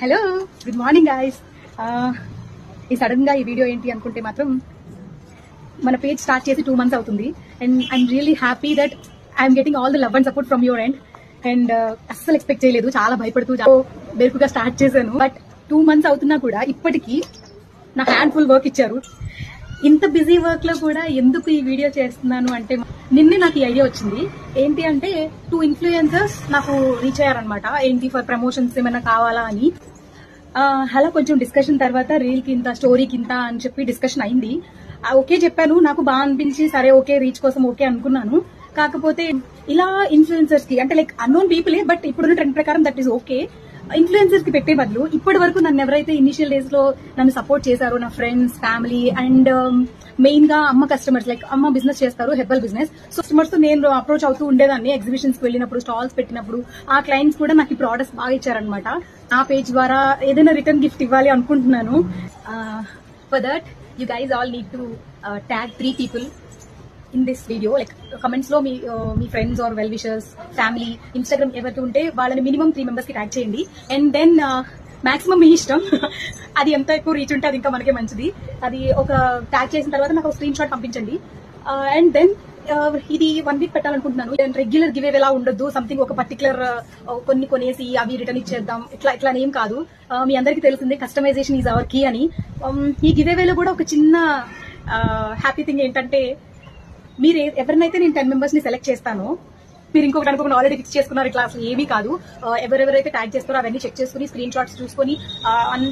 Hello good morning guys. ఈ sudden గా ఈ వీడియో ఏంటి అనుకుంటే మాత్రం మన పేజ్ స్టార్ట్ చేసి 2 months అవుతుంది and I'm really happy that I'm getting all the love and support from your end. And అస్సలు ఎక్స్పెక్ట్ చేయలేదు, చాలా భయపడుతూ బెరుకుగా స్టార్ట్ చేశాను. బట్ 2 months అవుతున్నా కూడా ఇప్పటికీ నా హ్యాండ్ఫుల్ వర్క్ ఇచ్చారు. ఇంత బిజీ వర్క్ లో కూడా ఎందుకు ఈ వీడియో చేస్తున్నాను అంటే, నిన్నే నాకు ఈ ఐడియా వచ్చింది. ఏంటి అంటే 2 influencers నాకు రీచ్ అయ్యారనమాట. ఏంటి ఫర్ ప్రమోషన్స్ ఏమైనా కావాలా అని. అలా కొంచెం డిస్కషన్ తర్వాత రీల్ కి ఇంత, స్టోరీకి ఇంత అని చెప్పి డిస్కషన్ అయింది. ఓకే చెప్పాను, నాకు బాగా అనిపించి సరే ఓకే రీచ్ కోసం ఓకే అనుకున్నాను. కాకపోతే ఇలా ఇన్ఫ్లుయెన్సర్స్ కి అంటే లైక్ అన్నోన్ పీపులే, బట్ ఇప్పుడున్న ట్రెండ్ ప్రకారం దట్ ఈస్ ఓకే. ఇన్ఫ్లుయెన్సర్స్ కి పెట్టే బదులు ఇప్పటి వరకు నన్ను ఎవరైతే ఇనిషియల్ డేస్ లో నన్ను సపోర్ట్ చేశారో, నా ఫ్రెండ్స్, ఫ్యామిలీ అండ్ మెయిన్ గా అమ్మ కస్టమర్స్, లైక్ అమ్మ బిజినెస్ చేస్తారు, హెర్బల్ బిజినెస్. సో కస్టమర్స్ తో నేను అప్రోచ్ అవుతూ ఉండేదాన్ని. ఎగ్జిబిషన్స్ కి వెళ్ళినప్పుడు, స్టాల్స్ పెట్టినప్పుడు ఆ క్లయింట్స్ కూడా నాకు ఈ ప్రోడక్ట్స్ బాగా ఇచ్చారనమాట. ఆ పేజ్ ద్వారా ఏదైనా రిటర్న్ గిఫ్ట్ ఇవ్వాలి అనుకుంటున్నాను. For that you guys all need to tag 3 people in this video. Like comments లో మీ friends or well wishers, family, Instagram ఎవరికి ఉంటే వాళ్ళని మినిమం 3 members కి ట్యాగ్ చేయండి. అండ్ దెన్ మాక్సిమం మీ ఇష్టం, అది ఎంత ఎక్కువ రీచ్ ఉంటే అది ఇంకా మనకే మంచిది. అది ఒక ట్యాగ్ చేసిన తర్వాత నాకు స్క్రీన్ షాట్ పంపించండి. అండ్ దెన్ ఇది 1 week పెట్టాలనుకుంటున్నాను. రెగ్యులర్ గివ్ ఎలా ఉండొద్దు, సంథింగ్ ఒక పర్టికులర్ కొన్ని కొనేసి అవి రిటర్న్ ఇచ్చేద్దాం, ఇట్లా ఏం కాదు. మీ అందరికీ తెలిసిందే కస్టమైజేషన్ ఈజ్ అవర్ కీ అని. ఈ గివ్ అవేలో కూడా ఒక చిన్న హ్యాపీ థింగ్ ఏంటంటే, మీరు ఎవరినైతే నేను 10 members ని సెలెక్ట్ చేస్తానో, మీరు ఇంకొకటి అనుకోకుండా ఆల్రెడీ ఫిక్స్ చేసుకున్నారు, ఇట్లా అసలు ఏమీ కాదు. ఎవరెవరైతే ట్యాగ్ చేస్తారో అవన్నీ చెక్ చేసుకుని, స్క్రీన్ షాట్స్ చూసుకుని,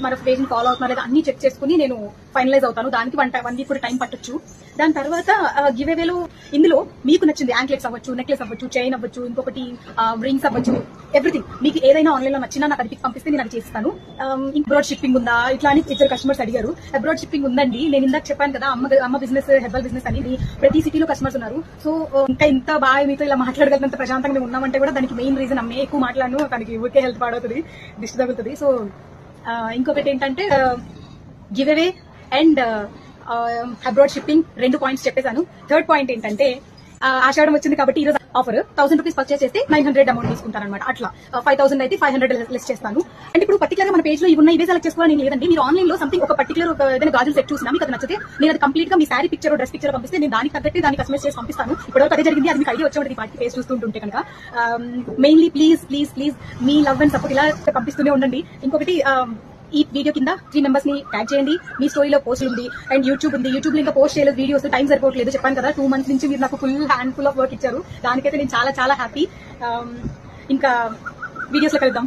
మన పేజ్ ని ఫాలో అవుతున్నారు లేదా అన్ని చెక్ చేసుకుని నేను ఫైనలైజ్ అవుతాను. దానికి 1 week కూడా టైం పట్టొచ్చు. దాని తర్వాత గివ్ అవేలో ఇందులో మీకు నచ్చింది యాంక్లెట్స్ అవ్వచ్చు, నెక్లెస్ అవ్వచ్చు, చైన్ అవ్వచ్చు, ఇంకొకటి రింగ్స్ అవ్వచ్చు, ఎవ్రీథింగ్ మీకు ఏదైనా ఆన్లైన్ లో నచ్చినా నాకు అది పంపిస్తే నేను అది చేస్తాను. అబ్రాడ్ షిప్పింగ్ ఉందా ఇట్లా అని 2 కస్టమర్స్ అడిగారు. అబ్రాడ్ షిప్పింగ్ ఉందండి. నేను ఇందాక చెప్పాను కదా, అమ్మ బిజినెస్, హెర్బల్ బిజినెస్ అని. ప్రతి సిటీలో కస్టమర్స్ ఉన్నారు. సో ఇంకా ఇంత బాగా మీతో ఇలా మాట్లాడగలిగినంత ప్రశాంతంగా మేము ఉన్నామంటే కూడా దానికి మెయిన్ రీజన్ అమ్మే. ఎక్కువ మాట్లాడను, తనకి ఊరికే హెల్త్ పాడవుతుంది, దిష్టి తగులుతుంది. సో ఇంకొకటి ఏంటంటే give away and abroad shipping 2 points చెప్పేశాను. 3rd point ఏంటంటే, ఆషాఢం వచ్చింది కాబట్టి ఈరోజు ఆఫర్ 1000 rupees పర్చేస్ చేస్తే 900 అమౌంట్ తీసుకుంటారనమాట. అట్లా 5000 అయితే 500 లెస్ చేస్తాను. అంటే ఇప్పుడు పర్టికులర్ గా మన పేజ్ లో ఇవే సెలెక్ట్ చేసుకోవాలని లేదండి. మీరు ఆన్లైన్ లో సంథింగ్ ఒక పర్టికులర్ ఏదైనా గాజులు సెట్ చూసినా మీకు అది నచ్చితే నేను అది కంప్లీట్ గా మీ శారీ పిక్చర్, డ్రెస్ పిక్చర్ పంపిస్తే నేను దానికి తగ్గట్టు దాన్ని కస్టమైజ్ చేసి పంపిస్తాను. ఇప్పుడు అదే జరిగింది. అది మీకు ఐడియా వచ్చే ఉంటుంది పార్టీ పేజ్ చూస్తుంటే కనుక. Mainly please me love and support ఇలా పంపిస్తూనే ఉండండి. ఇంకొకటి, ఈ వీడియో కింద 3 members ని ట్యాగ్ చేయండి. మీ స్టోరీలో పోస్ట్ ఉంది అండ్ యూట్యూబ్ ఉంది. యూట్యూబ్ లో ఇంకా పోస్ట్ చేయలేదు, వీడియోస్ టైం సరిపోవట్లేదు. చెప్పాను కదా, 2 months నుంచి మీరు నాకు హ్యాండ్ఫుల్ ఆఫ్ వర్క్ ఇచ్చారు. దానికైతే నేను చాలా హ్యాపీ. ఇంకా వీడియోస్ లో కలుద్దాం.